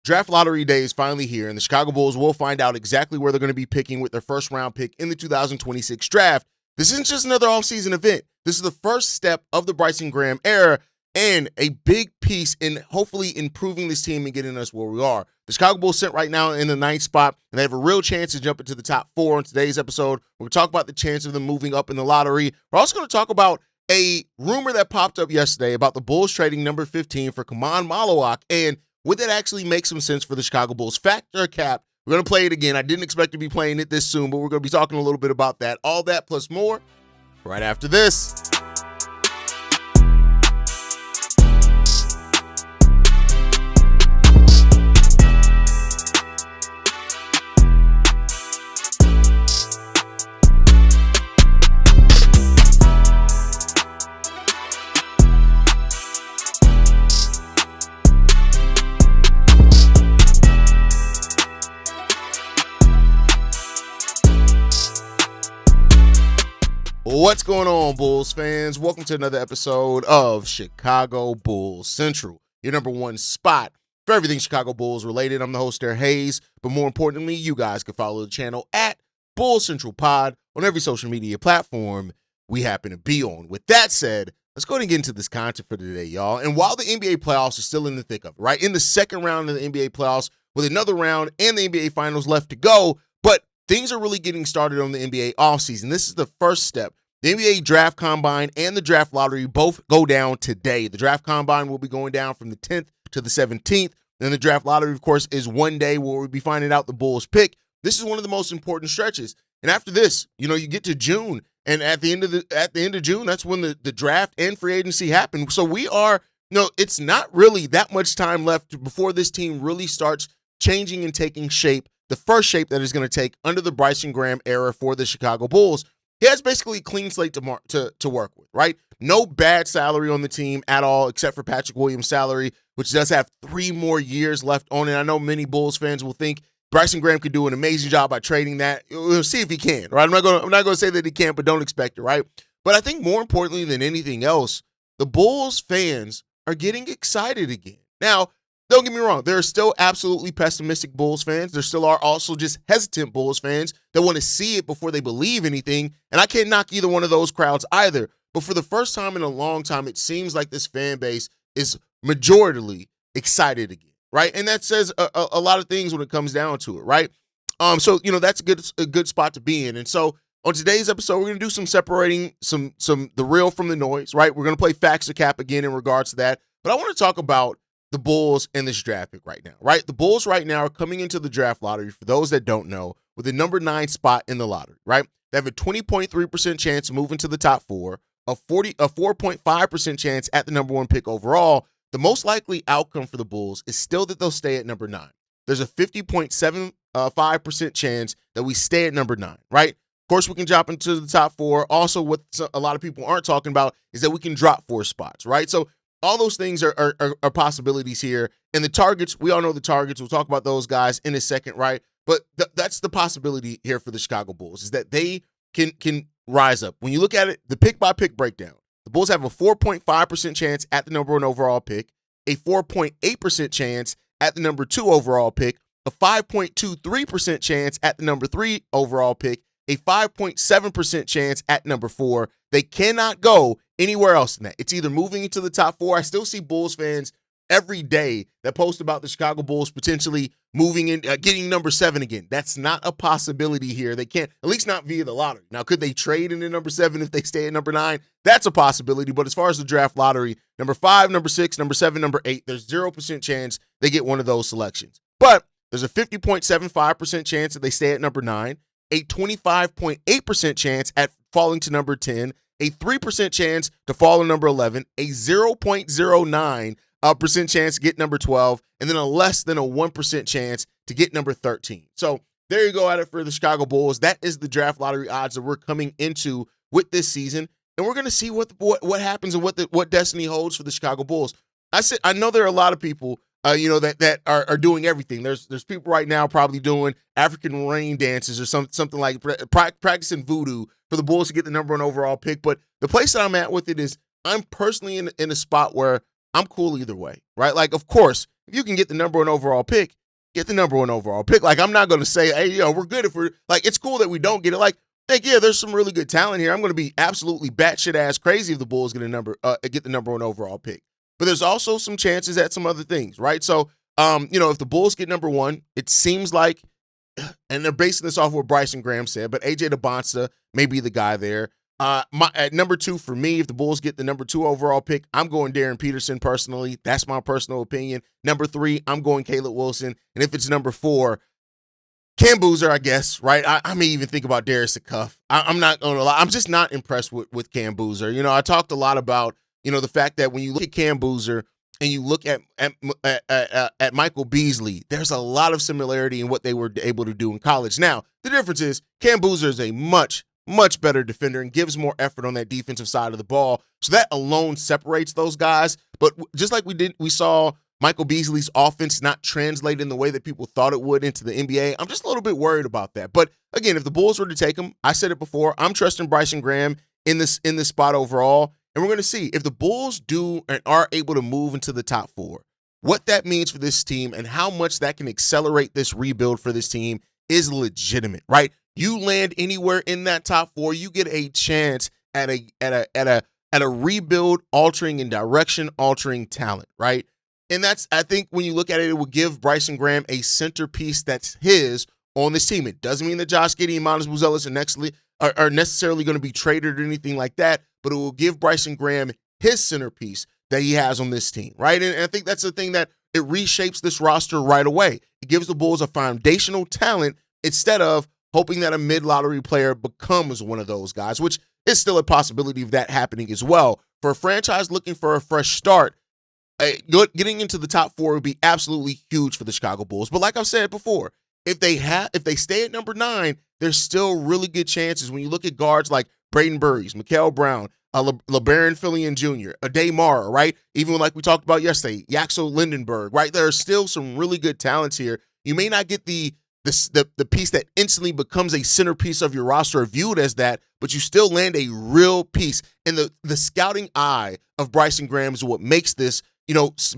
Draft lottery day is finally here, and the Chicago Bulls will find out exactly where they're going to be picking with their first-round pick in the 2026 draft. This isn't just another offseason event. This is the first step of the Bryson Graham era and a big piece in hopefully improving this team and getting us where we are. The Chicago Bulls sit right now in the 9th spot, and they have a real chance to jump into the top 4 on today's episode. We're going to talk about the chance of them moving up in the lottery. We're also going to talk about a rumor that popped up yesterday about the Bulls trading number 15 for Khaman Maluach, and would that actually make some sense for the Chicago Bulls? Fact or cap? We're going to play it again. I didn't expect to be playing it this soon, but we're going to be talking a little bit about that. All that plus more right after this. What's going on, Bulls fans? Welcome to another episode of Chicago Bulls Central, your number one spot for everything Chicago Bulls related. I'm the host there, Haize, but more importantly, you guys can follow the channel at Bulls Central Pod on every social media platform we happen to be on. With that said, let's go ahead and get into this content for today, y'all. And while the NBA playoffs are still in the thick of it, right? In the second round of the NBA playoffs with another round and the NBA finals left to go, but things are really getting started on the NBA offseason. This is the first step. The NBA Draft Combine and the Draft Lottery both go down today. The Draft Combine will be going down from the 10th to the 17th. Then the Draft Lottery, of course, is one day where we'll be finding out the Bulls pick. This is one of the most important stretches. And after this, you get to June. And at the end of June, that's when the draft and free agency happen. So we are, it's not really that much time left before this team really starts changing and taking shape, the first shape that is going to take under the Bryson Graham era for the Chicago Bulls. He has basically a clean slate to work with, right? No bad salary on the team at all, except for Patrick Williams' salary, which does have 3 more years left on it. I know many Bulls fans will think Bryson Graham could do an amazing job by trading that. We'll see if he can, right? I'm not going to say that he can't, but don't expect it, right? But I think more importantly than anything else, the Bulls fans are getting excited again. Now, don't get me wrong. There are still absolutely pessimistic Bulls fans. There still are also just hesitant Bulls fans that want to see it before they believe anything. And I can't knock either one of those crowds either. But for the first time in a long time, it seems like this fan base is majoritarily excited again, right? And that says a lot of things when it comes down to it, right? So that's a good spot to be in. And so on today's episode, we're gonna do some separating some the real from the noise, right? We're gonna play facts or cap again in regards to that. But I want to talk about the Bulls in this draft pick right now, right? The Bulls right now are coming into the draft lottery, for those that don't know, with the number 9 spot in the lottery, right? They have a 20.3% chance of moving to the top 4, a 4.5% chance at the number 1 pick overall. The most likely outcome for the Bulls is still that they'll stay at number 9. There's a 50.75% chance that we stay at number 9, right? Of course, we can drop into the top 4. Also, what a lot of people aren't talking about is that we can drop 4 spots, right? So all those things are possibilities here. And the targets, we all know the targets. We'll talk about those guys in a second, right? But that's the possibility here for the Chicago Bulls, is that they can rise up. When you look at it, the pick-by-pick breakdown, the Bulls have a 4.5% chance at the number 1 overall pick, a 4.8% chance at the number 2 overall pick, a 5.23% chance at the number 3 overall pick, a 5.7% chance at number 4. They cannot go anywhere else than that. It's either moving into the top 4. I still see Bulls fans every day that post about the Chicago Bulls potentially moving in, getting number 7 again. That's not a possibility here. They can't, at least not via the lottery. Now, could they trade into number 7 if they stay at number 9? That's a possibility. But as far as the draft lottery, number 5, number 6, number 7, number 8, there's 0% chance they get one of those selections. But there's a 50.75% chance that they stay at number 9, a 25.8% chance at falling to number 10, a 3% chance to fall to number 11, a 0.09% chance to get number 12, and then a less than a 1% chance to get number 13. So there you go at it for the Chicago Bulls. That is the draft lottery odds that we're coming into with this season, and we're going to see what happens and what destiny holds for the Chicago Bulls. I know there are a lot of people that are doing everything. There's people right now probably doing African rain dances or something like practicing voodoo for the Bulls to get the number 1 overall pick. But the place that I'm at with it is I'm personally in a spot where I'm cool either way, right? Like, of course, if you can get the number 1 overall pick, get the number 1 overall pick. Like, I'm not going to say, hey, we're good if we're like, it's cool that we don't get it. Like, yeah, there's some really good talent here. I'm going to be absolutely batshit ass crazy if the Bulls get the number 1 overall pick. But there's also some chances at some other things, right? So, if the Bulls get number 1, it seems like, and they're basing this off what Bryson Graham said, but AJ Dybantsa may be the guy there. At number 2 for me, if the Bulls get the number 2 overall pick, I'm going Darryn Peterson personally. That's my personal opinion. Number 3, I'm going Caleb Wilson. And if it's number 4, Cam Boozer, I guess, right? I may even think about Darius Cuff. I'm not going to lie. I'm just not impressed with Cam Boozer. I talked a lot about, the fact that when you look at Cam Boozer and you look at Michael Beasley, there's a lot of similarity in what they were able to do in college. Now, the difference is Cam Boozer is a much better defender and gives more effort on that defensive side of the ball. So that alone separates those guys. But just like we saw Michael Beasley's offense not translate in the way that people thought it would into the NBA. I'm just a little bit worried about that. But again, if the Bulls were to take him, I said it before, I'm trusting Bryson Graham in this spot overall. And we're going to see if the Bulls do and are able to move into the top 4, what that means for this team and how much that can accelerate this rebuild for this team is legitimate, right? You land anywhere in that top 4, you get a chance at a rebuild altering and direction altering talent, right? And that's, I think when you look at it, it will give Bryson Graham a centerpiece that's his on this team. It doesn't mean that Josh Giddey and Buzelis are necessarily going to be traded or anything like that, but it will give Bryson Graham his centerpiece that he has on this team, right? And I think that's the thing that it reshapes this roster right away. It gives the Bulls a foundational talent instead of hoping that a mid-lottery player becomes one of those guys, which is still a possibility of that happening as well. For a franchise looking for a fresh start, getting into the top 4 would be absolutely huge for the Chicago Bulls. But like I've said before, if they stay at number 9, there's still really good chances when you look at guards like Brayden Burries, Mikel Brown, Labaron Philon Jr, Aday Mara, right? Even like we talked about yesterday, Yaxel Lindenberg, right? There are still some really good talents here. You may not get the piece that instantly becomes a centerpiece of your roster or viewed as that, but you still land a real piece. And the scouting eye of Bryson Graham is what makes this,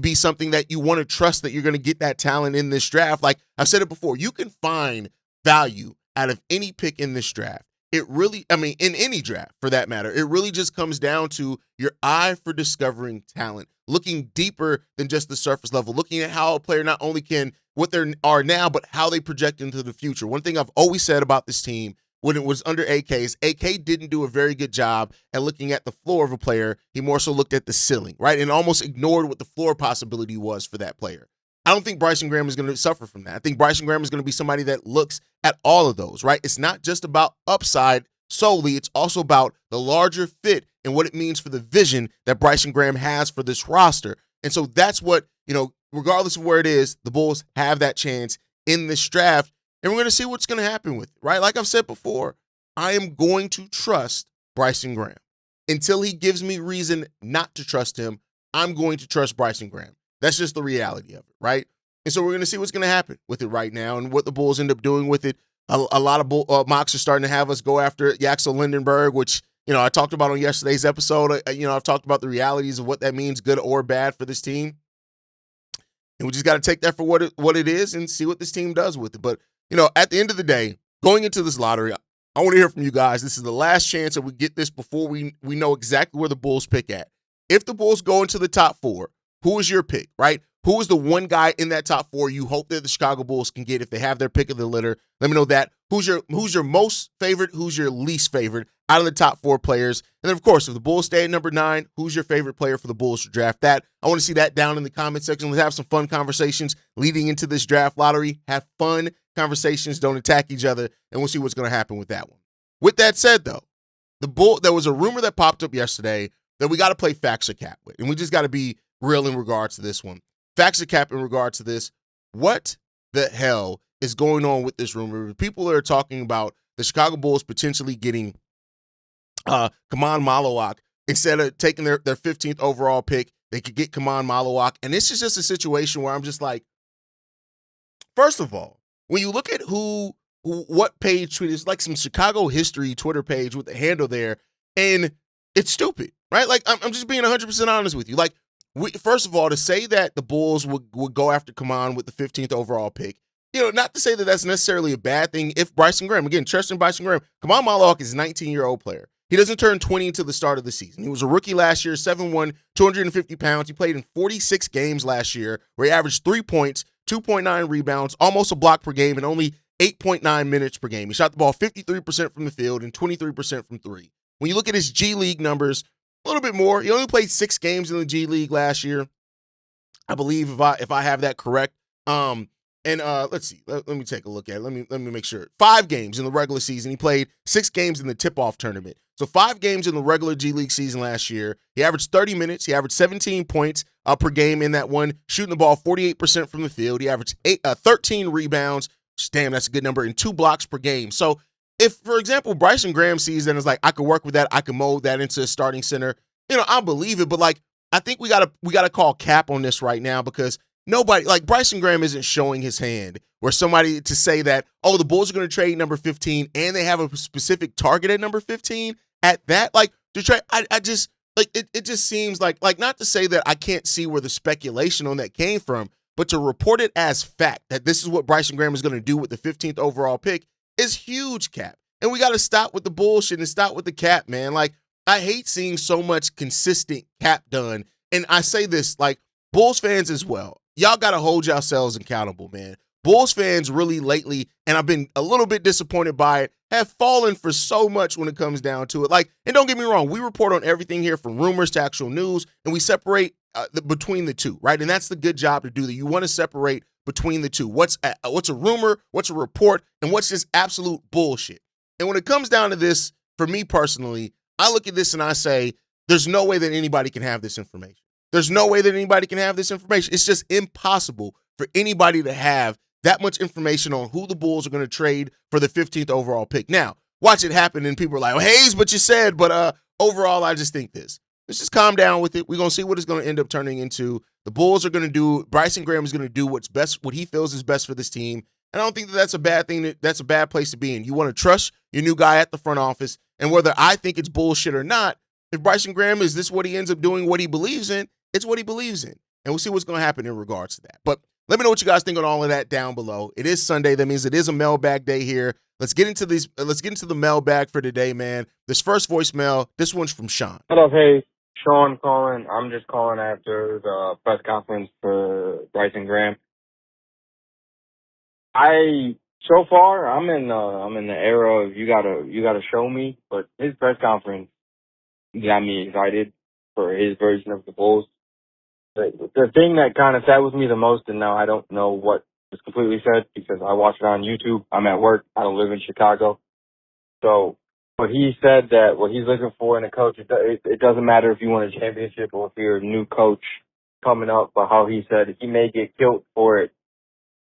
be something that you want to trust that you're going to get that talent in this draft. Like I've said it before, you can find value out of any pick in this draft. It really, in any draft for that matter, it really just comes down to your eye for discovering talent, looking deeper than just the surface level, looking at how a player not only can what they are now, but how they project into the future. One thing I've always said about this team when it was under AK is AK didn't do a very good job at looking at the floor of a player. He more so looked at the ceiling, right? And almost ignored what the floor possibility was for that player. I don't think Bryson Graham is going to suffer from that. I think Bryson Graham is going to be somebody that looks at all of those, right? It's not just about upside solely. It's also about the larger fit and what it means for the vision that Bryson Graham has for this roster. And so that's what, regardless of where it is, the Bulls have that chance in this draft. And we're going to see what's going to happen with it, right? Like I've said before, I am going to trust Bryson Graham. Until he gives me reason not to trust him, I'm going to trust Bryson Graham. That's just the reality of it, right? And so we're going to see what's going to happen with it right now and what the Bulls end up doing with it. A lot of mocks are starting to have us go after Yaxel Lindenberg, which, I talked about on yesterday's episode. I've talked about the realities of what that means, good or bad for this team. And we just got to take that for what it is and see what this team does with it. But, at the end of the day, going into this lottery, I want to hear from you guys. This is the last chance that we get this before we know exactly where the Bulls pick at. If the Bulls go into the top 4, who is your pick, right? Who is the one guy in that top 4 you hope that the Chicago Bulls can get if they have their pick of the litter? Let me know that. Who's your most favorite? Who's your least favorite out of the top 4 players? And then, of course, if the Bulls stay at number 9, who's your favorite player for the Bulls to draft that? I want to see that down in the comment section. Let's have some fun conversations leading into this draft lottery. Have fun conversations. Don't attack each other. And we'll see what's going to happen with that one. With that said, though, there was a rumor that popped up yesterday that we got to play facts or cap with. And we just got to be real in regards to this one. Facts or cap in regards to this. What the hell is going on with this rumor? People are talking about the Chicago Bulls potentially getting Khaman Maluach. Instead of taking their 15th overall pick, they could get Khaman Maluach. And this is just a situation where I'm just like, first of all, when you look at what page tweeted, it's like some Chicago history Twitter page with the handle there, and it's stupid, right? Like, I'm just being 100% honest with you. Like, first of all, to say that the Bulls would go after Khaman with the 15th overall pick, not to say that that's necessarily a bad thing. If Bryson Graham, again, trusting Bryson Graham, Khaman Maluach is a 19-year-old player. He doesn't turn 20 until the start of the season. He was a rookie last year, 7'1", 250 pounds. He played in 46 games last year where he averaged 3 points, 2.9 rebounds, almost a block per game, and only 8.9 minutes per game. He shot the ball 53% from the field and 23% from three. When you look at his G League numbers, a little bit more. He only played 6 games in the G League last year, I believe, if I have that correct. Let's see. Let me take a look at it. Let me make sure. 5 games in the regular season. He played 6 games in the tip-off tournament. So 5 games in the regular G League season last year. He averaged 30 minutes. He averaged 17 points per game in that one, shooting the ball 48% from the field. He averaged 13 rebounds. Damn, that's a good number, and 2 blocks per game. So if, for example, Bryson Graham sees that and is like, I could work with that, I could mold that into a starting center, I believe it. But I think we gotta call cap on this right now, because nobody, Bryson Graham isn't showing his hand where somebody to say that, oh, the Bulls are going to trade number 15 and they have a specific target at number 15 at that. To trade, I just, it just seems like, not to say that I can't see where the speculation on that came from, but to report it as fact that this is what Bryson Graham is going to do with the 15th overall pick is huge cap. And we got to stop with the bullshit and stop with the cap, man. I hate seeing so much consistent cap done. And I say this, Bulls fans as well, y'all got to hold yourselves accountable, man. Bulls fans really lately, and I've been a little bit disappointed by it, have fallen for so much when it comes down to it. And don't get me wrong, we report on everything here from rumors to actual news, and we separate between the two, right? And that's the good job to do. That you want to separate between the two. What's a rumor, what's a report, and what's just absolute bullshit. And when it comes down to this, for me personally, I look at this and I say, there's no way that anybody can have this information. There's no way that anybody can have this information. It's just impossible for anybody to have that much information on who the Bulls are going to trade for the 15th overall pick. Now, watch it happen and people are like, well, Haize, but you said, but overall, I just think this. Let's just calm down with it. We're going to see what it's going to end up turning into. The Bulls are going to do, Bryson Graham is going to do what's best, what he feels is best for this team. And I don't think that that's a bad thing. That's a bad place to be in. You want to trust your new guy at the front office. And whether I think it's bullshit or not, if Bryson Graham, is this what he ends up doing, what he believes in, it's what he believes in. And we'll see what's going to happen in regards to that. But let me know what you guys think on all of that down below. It is Sunday. That means it is a mailbag day here. Let's get into these. Let's get into the mailbag for today, man. This first voicemail, this one's from Sean. What up, hey? Sean calling. I'm just calling after the press conference for Bryson Graham. So far I'm in the era of you gotta show me, but his press conference got me excited for his version of the Bulls. The thing that kind of sat with me the most, and now I don't know what was completely said because I watched it on YouTube. I'm at work. I don't live in Chicago. So, but he said that what he's looking for in a coach, it doesn't matter if you win a championship or if you're a new coach coming up, but how he said he may get killed for it,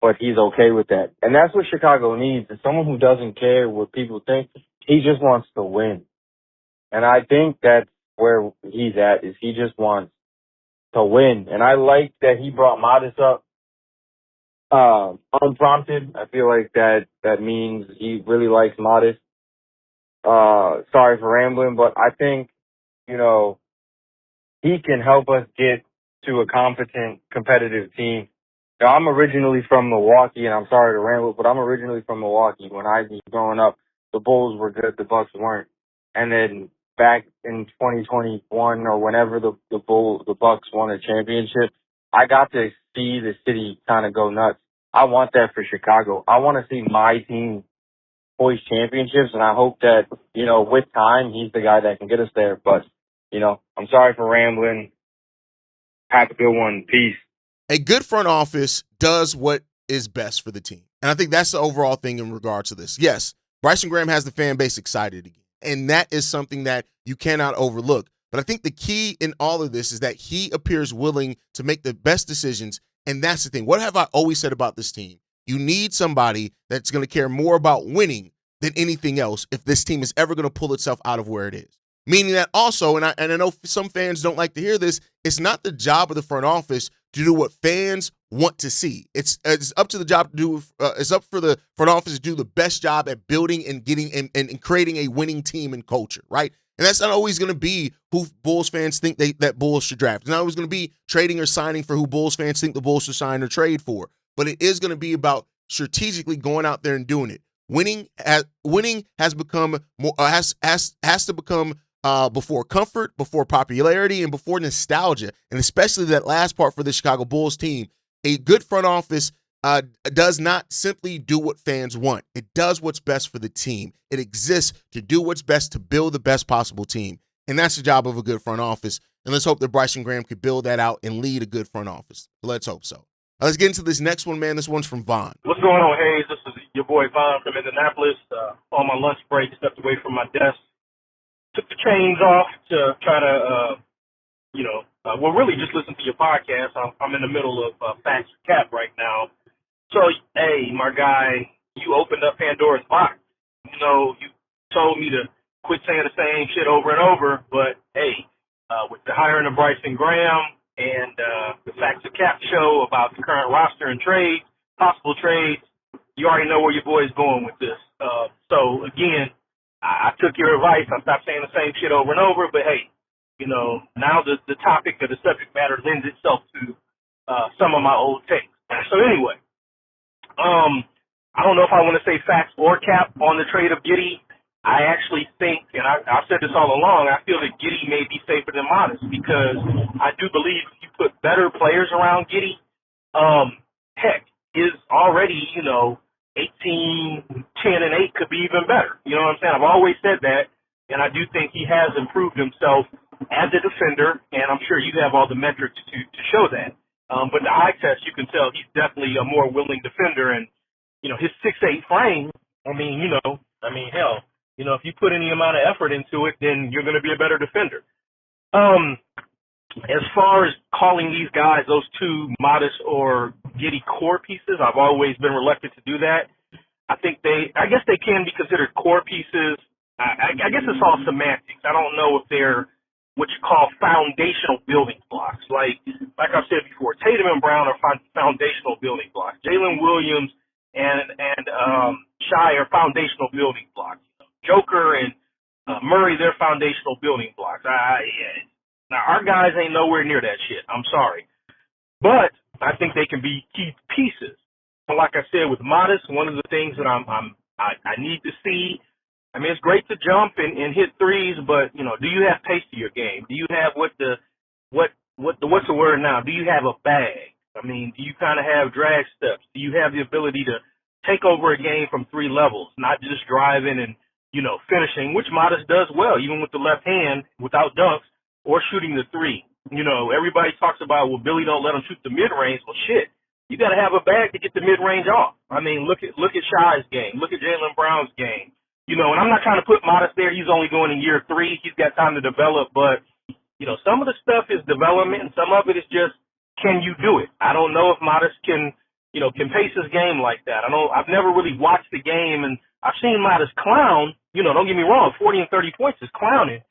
but he's okay with that. And that's what Chicago needs, is someone who doesn't care what people think. He just wants to win. And I think that's where he's at, is he just wants to win. And I like that he brought Modest up unprompted. I feel like that means he really likes Modest. Sorry for rambling, but I think, he can help us get to a competent, competitive team. Now, I'm originally from Milwaukee, and I'm sorry to ramble, but I'm originally from Milwaukee. When I was growing up, the Bulls were good, the Bucks weren't. And then back in 2021 or whenever the Bucks won a championship, I got to see the city kind of go nuts. I want that for Chicago. I want to see my team hoist championships, and I hope that, with time, he's the guy that can get us there. But, I'm sorry for rambling. Have a good one. Peace. A good front office does what is best for the team. And I think that's the overall thing in regards to this. Yes, Bryson Graham has the fan base excited again. And that is something that you cannot overlook. But I think the key in all of this is that he appears willing to make the best decisions. And that's the thing. What have I always said about this team? You need somebody that's going to care more about winning than anything else if this team is ever going to pull itself out of where it is. Meaning that also, and I know some fans don't like to hear this, it's not the job of the front office to do what fans want to see. It's up to the job to do. It's up for the front office to do the best job at building and getting and creating a winning team and culture, right? And that's not always going to be who Bulls fans think that Bulls should draft. It's not always going to be trading or signing for who Bulls fans think the Bulls should sign or trade for. But it is going to be about strategically going out there and doing it. Winning has become more has to become before comfort, before popularity, and before nostalgia. And especially that last part for the Chicago Bulls team. A good front office does not simply do what fans want. It does what's best for the team. It exists to do what's best to build the best possible team. And that's the job of a good front office. And let's hope that Bryson Graham could build that out and lead a good front office. Let's hope so. Let's get into this next one, man. This one's from Vaughn. What's going on, Haize? This is your boy Vaughn from Indianapolis. On my lunch break, stepped away from my desk, took the chains off to try to, really just listen to your podcast. I'm in the middle of Facts or Cap right now. So, hey, my guy, you opened up Pandora's box. You told me to quit saying the same shit over and over, but, hey, with the hiring of Bryson Graham and the Facts or Cap show about the current roster and trades, possible trades, you already know where your boy is going with this. So, again, I took your advice. I stopped saying the same shit over and over, but, hey, now the topic or the subject matter lends itself to some of my old takes. So, anyway. I don't know if I want to say facts or cap on the trade of Giddey. I actually think, and I've said this all along, I feel that Giddey may be safer than Modest because I do believe if you put better players around Giddey, is already, 18, 10, and 8 could be even better. You know what I'm saying? I've always said that, and I do think he has improved himself as a defender, and I'm sure you have all the metrics to show that. But the eye test, you can tell he's definitely a more willing defender. And, his 6'8" frame, hell, if you put any amount of effort into it, then you're going to be a better defender. As far as calling these guys, those two Modest or Giddey core pieces, I've always been reluctant to do that. I guess they can be considered core pieces. I guess it's all semantics. I don't know if they're what you call foundational building blocks. Like I've said before, Tatum and Brown are foundational building blocks. Jalen Williams and Shai are foundational building blocks. Joker and Murray, they're foundational building blocks. Now, our guys ain't nowhere near that shit. I'm sorry. But I think they can be key pieces. Like I said, with Modest, one of the things that I need to see, it's great to jump and hit threes, but, do you have pace to your game? Do you have what's the word now? Do you have a bag? Do you kind of have drag steps? Do you have the ability to take over a game from three levels, not just driving and, finishing, which Modest does well, even with the left hand, without dunks, or shooting the three. Everybody talks about, well, Billy don't let him shoot the mid-range. Well, shit, you got to have a bag to get the mid-range off. Look at Shai's game. Look at Jaylen Brown's game. And I'm not trying to put Modest there. He's only going in year 3. He's got time to develop. But, some of the stuff is development, and some of it is just, can you do it? I don't know if Modest can pace his game like that. I've never really watched the game, and I've seen Modest clown. Don't get me wrong, 40 and 30 points is clowning.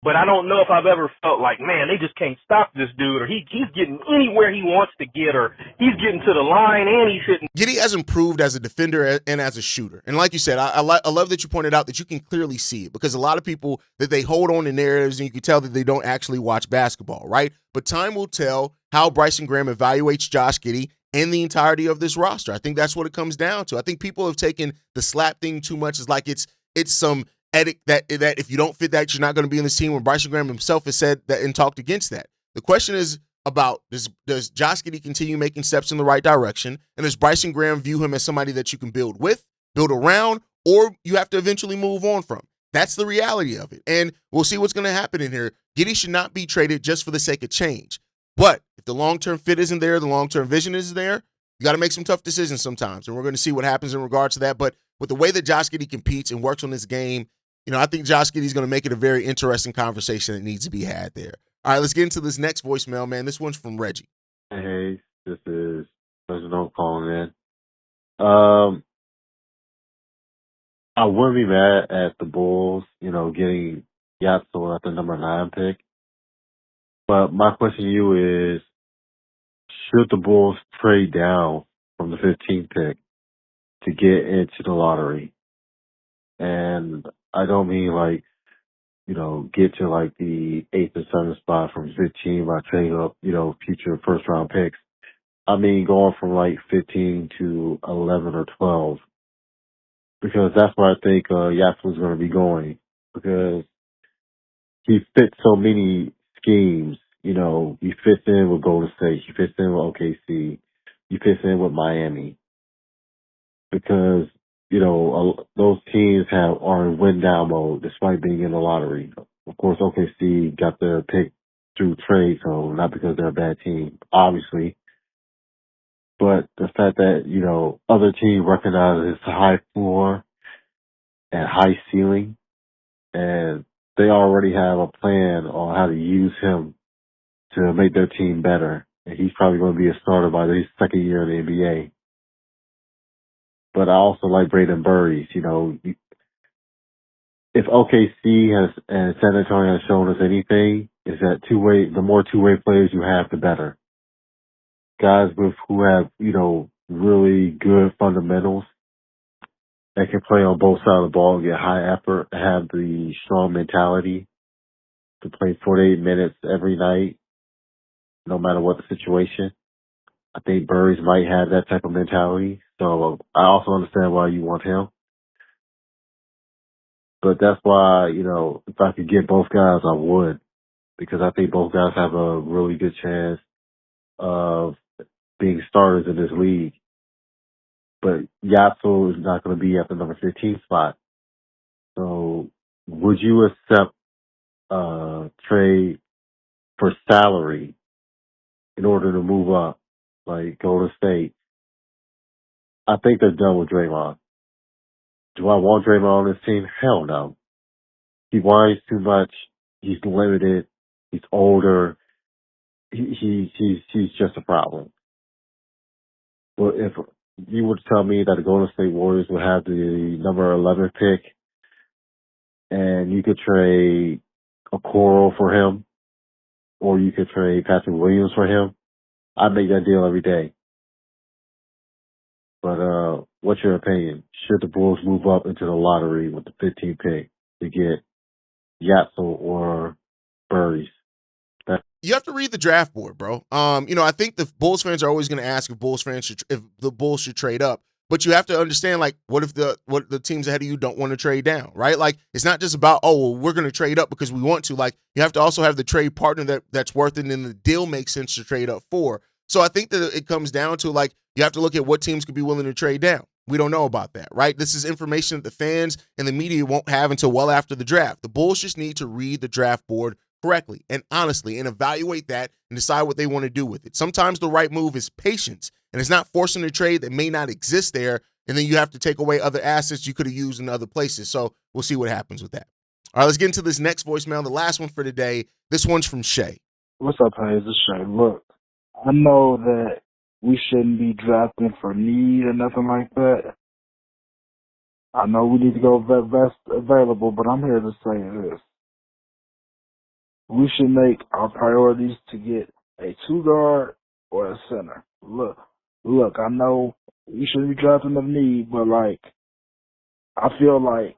But I don't know if I've ever felt like, man, they just can't stop this dude, or he's getting anywhere he wants to get, or he's getting to the line and he's hitting. Giddey has improved as a defender and as a shooter. And like you said, I love that you pointed out that you can clearly see it, because a lot of people, that they hold on to narratives and you can tell that they don't actually watch basketball, right? But time will tell how Bryson Graham evaluates Josh Giddey and the entirety of this roster. I think that's what it comes down to. I think people have taken the slap thing too much as like it's some edict that if you don't fit that, you're not going to be in this team, when Bryson Graham himself has said that and talked against that. The question is about, does Josh Giddey continue making steps in the right direction? And does Bryson Graham view him as somebody that you can build with, build around, or you have to eventually move on from? That's the reality of it. And we'll see what's going to happen in here. Giddey should not be traded just for the sake of change. But if the long-term fit isn't there, the long-term vision is there, you got to make some tough decisions sometimes. And we're going to see what happens in regards to that. But with the way that Josh Giddey competes and works on this game, I think Josh Giddey's going to make it a very interesting conversation that needs to be had there. All right, let's get into this next voicemail, man. This one's from Reggie. Hey, this is President calling in. I wouldn't be mad at the Bulls, getting Yatso at the number 9 pick. But my question to you is, should the Bulls trade down from the 15th pick to get into the lottery? And I don't mean like get to like the 8th or 7th spot from 15 by trading up, future first round picks. I mean, going from like 15 to 11 or 12, because that's where I think Yasuo's going to be going, because he fits so many schemes. He fits in with Golden State, he fits in with OKC, he fits in with Miami, because those teams are in win down mode despite being in the lottery. Of course, OKC got their pick through trade, so not because they're a bad team, obviously. But the fact that, other teams recognize his high floor and high ceiling, and they already have a plan on how to use him to make their team better. And he's probably going to be a starter by his second year in the NBA. But I also like Brayden Burries. If OKC and San Antonio has shown us anything, is that the more two-way players you have, the better. Guys who have, really good fundamentals that can play on both sides of the ball, get high effort, have the strong mentality to play 48 minutes every night, no matter what the situation. I think Burries might have that type of mentality. So I also understand why you want him. But that's why, if I could get both guys, I would. Because I think both guys have a really good chance of being starters in this league. But Yasuo is not going to be at the number 15 spot. So would you accept trade for salary in order to move up, like Golden State? I think they're done with Draymond. Do I want Draymond on this team? Hell no. He whines too much. He's limited. He's older. He's just a problem. Well, if you were to tell me that the Golden State Warriors would have the number 11 pick and you could trade Okoro for him, or you could trade Patrick Williams for him, I'd make that deal every day. But what's your opinion? Should the Bulls move up into the lottery with the 15th pick to get Yatso or Burries? You have to read the draft board, bro. I think the Bulls fans are always going to ask if the Bulls should trade up, but you have to understand, like, what if the teams ahead of you don't want to trade down, right? Like, it's not just about, we're going to trade up because we want to. Like, you have to also have the trade partner that's worth it, and then the deal makes sense to trade up for. So I think that it comes down to, like, you have to look at what teams could be willing to trade down. We don't know about that, right? This is information that the fans and the media won't have until well after the draft. The Bulls just need to read the draft board correctly and honestly and evaluate that and decide what they want to do with it. Sometimes the right move is patience, and it's not forcing a trade that may not exist there, and then you have to take away other assets you could have used in other places. So we'll see what happens with that. All right, let's get into this next voicemail, the last one for today. This one's from Shay. What's up, Haize? It's Shay. Look, I know that we shouldn't be drafting for need or nothing like that. I know we need to go best available, but I'm here to say this. We should make our priorities to get a 2-guard or a center. Look, I know we shouldn't be drafting of need, but, like, I feel like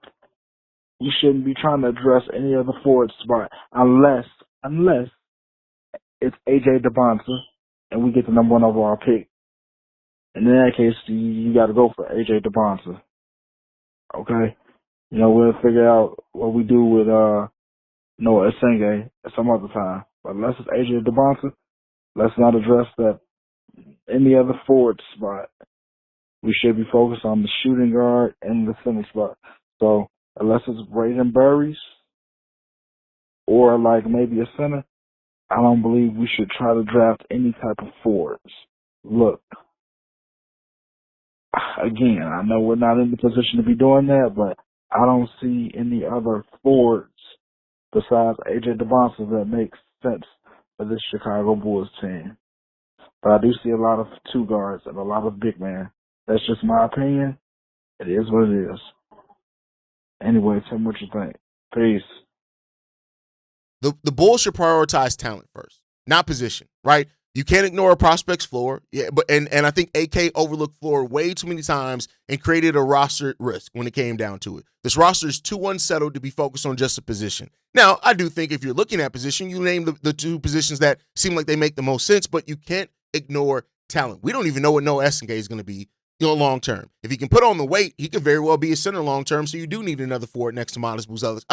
we shouldn't be trying to address any other forward spot unless it's AJ Dybantsa and we get the number 1 overall pick. And in that case, you got to go for AJ Dybantsa. Okay? We'll figure out what we do with Noah Esenge at some other time. But unless it's AJ Dybantsa, let's not address that any other forward spot. We should be focused on the shooting guard and the center spot. So unless it's Brayden Burries or like maybe a center, I don't believe we should try to draft any type of forwards. Look, again, I know we're not in the position to be doing that, but I don't see any other forwards besides AJ Dybantsa that makes sense for this Chicago Bulls team. But I do see a lot of 2 guards and a lot of big men. That's just my opinion. It is what it is. Anyway, Tim, what you think? Peace. The Bulls should prioritize talent first, not position, right? You can't ignore a prospect's floor. Yeah, but and I think AK overlooked floor way too many times and created a roster risk when it came down to it. This roster is too unsettled to be focused on just a position. Now, I do think if you're looking at position, you name the two positions that seem like they make the most sense, but you can't ignore talent. We don't even know what Noah Essenke is going to be, long term. If he can put on the weight, he could very well be a center long term. So you do need another forward next to Miles Buzelis.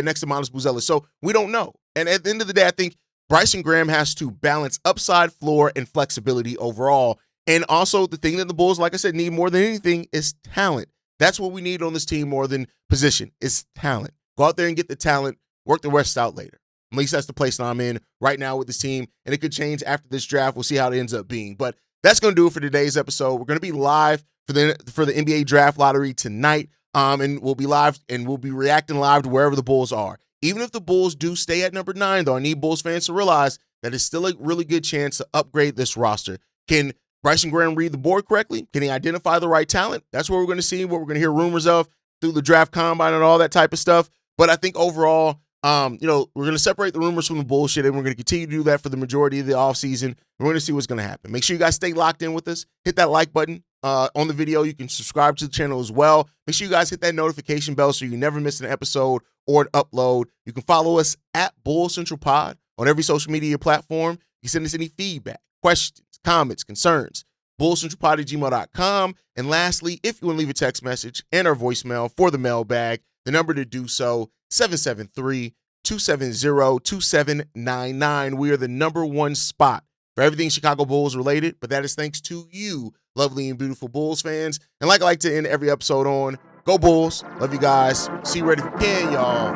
Next to Miles Buzelis. So we don't know. And at the end of the day, I think Bryson Graham has to balance upside, floor, and flexibility overall. And also the thing that the Bulls, like I said, need more than anything is talent. That's what we need on this team more than position. It's talent. Go out there and get the talent. Work the rest out later. At least that's the place that I'm in right now with this team. And it could change after this draft. We'll see how it ends up being. But that's going to do it for today's episode. We're going to be live for the NBA draft lottery tonight. And we'll be live and we'll be reacting live to wherever the Bulls are. Even if the Bulls do stay at number 9, though, I need Bulls fans to realize that it's still a really good chance to upgrade this roster. Can Bryson Graham read the board correctly? Can he identify the right talent? That's what we're going to see, what we're going to hear rumors of through the draft combine and all that type of stuff. But I think overall, we're going to separate the rumors from the bullshit, and we're going to continue to do that for the majority of the offseason. We're going to see what's going to happen. Make sure you guys stay locked in with us. Hit that like button on the video. You can subscribe to the channel as well. Make sure you guys hit that notification bell so you never miss an episode or an upload. You can follow us at Bull Central Pod on every social media platform. You can send us any feedback, questions, comments, concerns, bullcentralpod@gmail.com. And lastly, if you want to leave a text message and our voicemail for the mailbag, the number to do so, 773-270-2799. We are the number 1 spot for everything Chicago Bulls related, but that is thanks to you, lovely and beautiful Bulls fans. And like I like to end every episode on, go Bulls. Love you guys. See you ready if you can, y'all.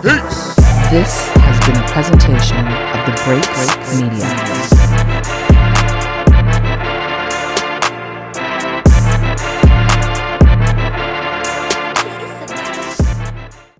Peace. This has been a presentation of the Break Media.